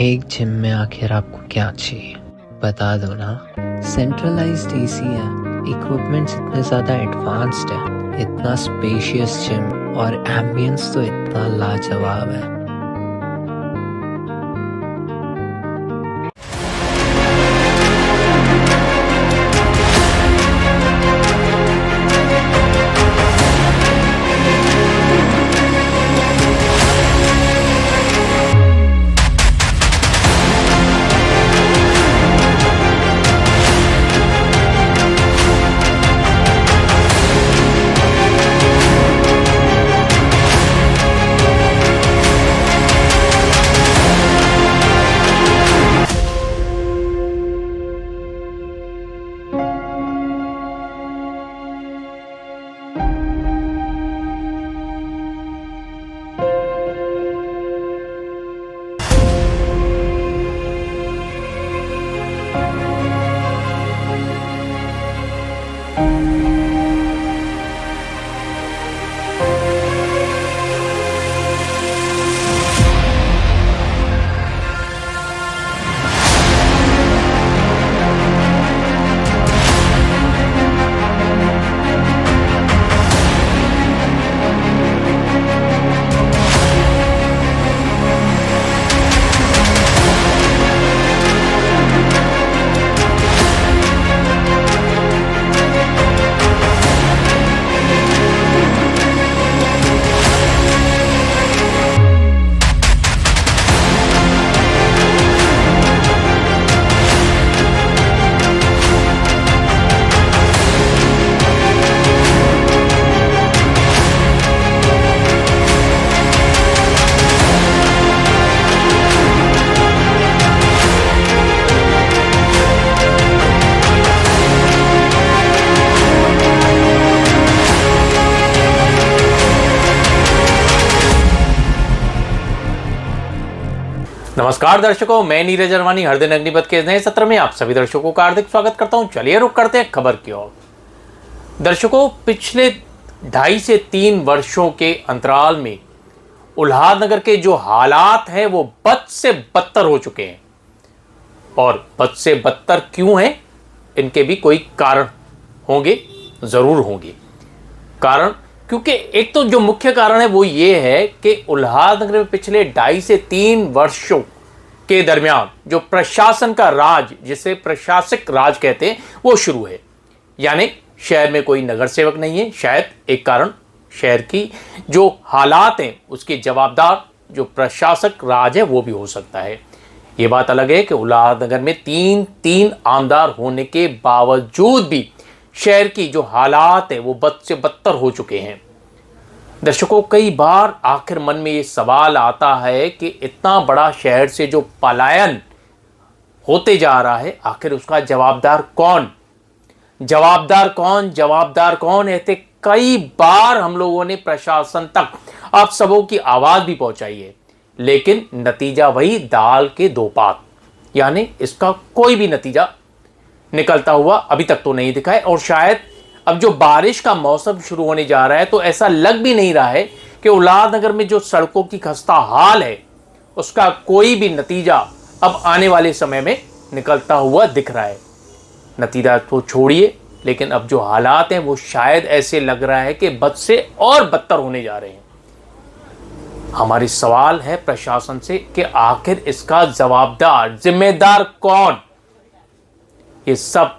एक जिम में आखिर आपको क्या चाहिए बता दो ना। सेंट्रलाइज्ड एसी है, इक्विपमेंट्स इतने ज़्यादा एडवांस्ड है, इतना स्पेशियस जिम और एम्बियंस तो इतना लाजवाब है। नमस्कार दर्शकों, मैं नीरज अरवानी हर दिन अग्निपथ के नए सत्र में आप सभी दर्शकों का हार्दिक स्वागत करता हूं। चलिए रुक करते हैं खबर की ओर। दर्शकों, पिछले 2.5 से 3 वर्षों के अंतराल में उल्हासनगर के जो हालात हैं वो बद से बदतर हो चुके हैं। और बद से बदतर क्यों हैं, इनके भी कोई कारण होंगे, जरूर होंगे कारण। क्योंकि एक तो जो मुख्य कारण है वो ये है कि उल्हासनगर में पिछले 2.5 से 3 वर्षों के दरमियान जो प्रशासन का राज, जिसे प्रशासक राज कहते हैं, वो शुरू है। यानी शहर में कोई नगर सेवक नहीं है। शायद एक कारण शहर की जो हालात हैं उसके जवाबदार जो प्रशासक राज है वो भी हो सकता है। ये बात अलग है कि उल्हासनगर में तीन आमदार होने के बावजूद भी शहर की जो हालात है वो बद से बदतर हो चुके हैं। दर्शकों, कई बार आखिर मन में ये सवाल आता है कि इतना बड़ा शहर से जो पलायन होते जा रहा है, आखिर उसका जवाबदार कौन ऐसे कई बार हम लोगों ने प्रशासन तक आप सबों की आवाज भी पहुंचाई है, लेकिन नतीजा वही दाल के 2 पात। यानी इसका कोई भी नतीजा निकलता हुआ अभी तक तो नहीं दिखा है। और शायद अब जो बारिश का मौसम शुरू होने जा रहा है तो ऐसा लग भी नहीं रहा है कि उल्हासनगर में जो सड़कों की खस्ता हाल है उसका कोई भी नतीजा अब आने वाले समय में निकलता हुआ दिख रहा है। नतीजा तो छोड़िए, लेकिन अब जो हालात हैं वो शायद ऐसे लग रहा है कि बद से और बदतर होने जा रहे हैं। हमारी सवाल है प्रशासन से कि आखिर इसका जिम्मेदार कौन। ये सब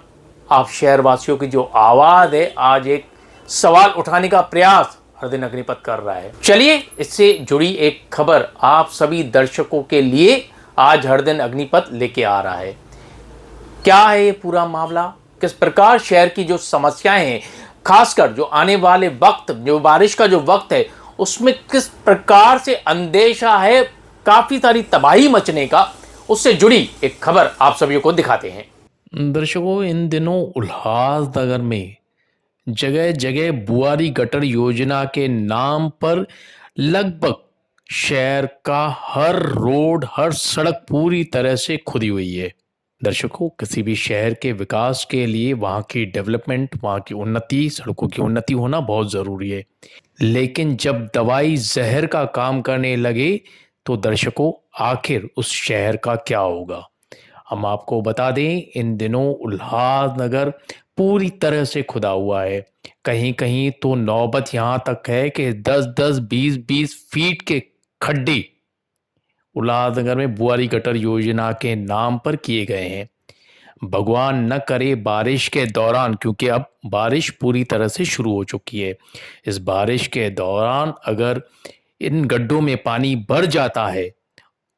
आप शहरवासियों की जो आवाज है, आज एक सवाल उठाने का प्रयास हर दिन अग्निपथ कर रहा है। चलिए इससे जुड़ी एक खबर आप सभी दर्शकों के लिए आज हर दिन अग्निपथ लेके आ रहा है। क्या है ये पूरा मामला, किस प्रकार शहर की जो समस्याएं हैं, खासकर जो आने वाले वक्त, जो बारिश का जो वक्त है, उसमें किस प्रकार से अंदेशा है काफी सारी तबाही मचने का, उससे जुड़ी एक खबर आप सभी को दिखाते हैं। दर्शकों, इन दिनों उल्हासनगर में जगह जगह बुआरी गटर योजना के नाम पर लगभग शहर का हर रोड, हर सड़क पूरी तरह से खुदी हुई है। दर्शकों, किसी भी शहर के विकास के लिए वहाँ की डेवलपमेंट, वहाँ की उन्नति, सड़कों की उन्नति होना बहुत ज़रूरी है। लेकिन जब दवाई जहर का काम करने लगे तो दर्शकों आखिर उस शहर का क्या होगा? हम आपको बता दें, इन दिनों उल्लासनगर पूरी तरह से खुदा हुआ है। कहीं कहीं तो नौबत यहाँ तक है कि 10-10, 20-20 फीट के खड्डे उल्लासनगर में बुआरी गटर योजना के नाम पर किए गए हैं। भगवान न करे बारिश के दौरान, क्योंकि अब बारिश पूरी तरह से शुरू हो चुकी है, इस बारिश के दौरान अगर इन गड्ढों में पानी भर जाता है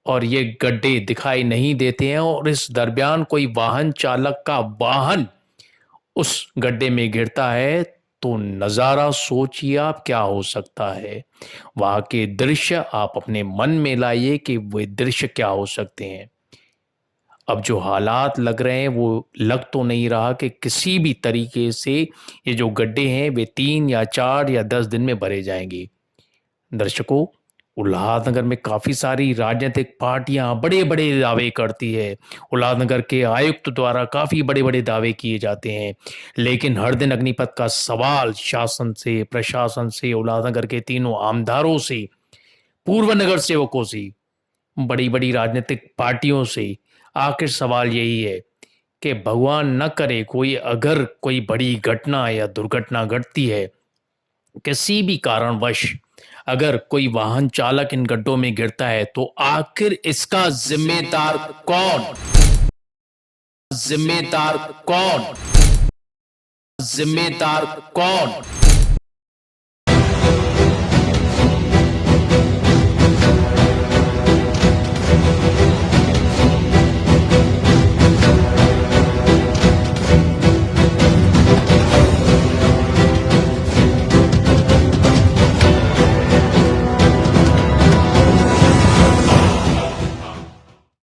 और ये गड्ढे दिखाई नहीं देते हैं और इस दरमियान कोई वाहन चालक का वाहन उस गड्ढे में गिरता है, तो नज़ारा सोचिए आप क्या हो सकता है। वहाँ के दृश्य आप अपने मन में लाइए कि वे दृश्य क्या हो सकते हैं। अब जो हालात लग रहे हैं वो लग तो नहीं रहा कि किसी भी तरीके से ये जो गड्ढे हैं वे 3 या 4 या 10 दिन में भरे जाएंगे। दर्शकों, उल्लासनगर में काफ़ी सारी राजनीतिक पार्टियां बड़े बड़े दावे करती है। उल्लासनगर के आयुक्त द्वारा काफ़ी बड़े बड़े दावे किए जाते हैं, लेकिन हर दिन अग्निपथ का सवाल शासन से, प्रशासन से, उल्लासनगर के तीनों आमदारों से, पूर्व नगर सेवकों से, बड़ी बड़ी राजनीतिक पार्टियों से आखिर सवाल यही है कि भगवान न करे कोई अगर कोई बड़ी घटना या दुर्घटना घटती है, किसी भी कारणवश अगर कोई वाहन चालक इन गड्ढों में गिरता है, तो आखिर इसका जिम्मेदार कौन? जिम्मेदार कौन? जिम्मेदार कौन?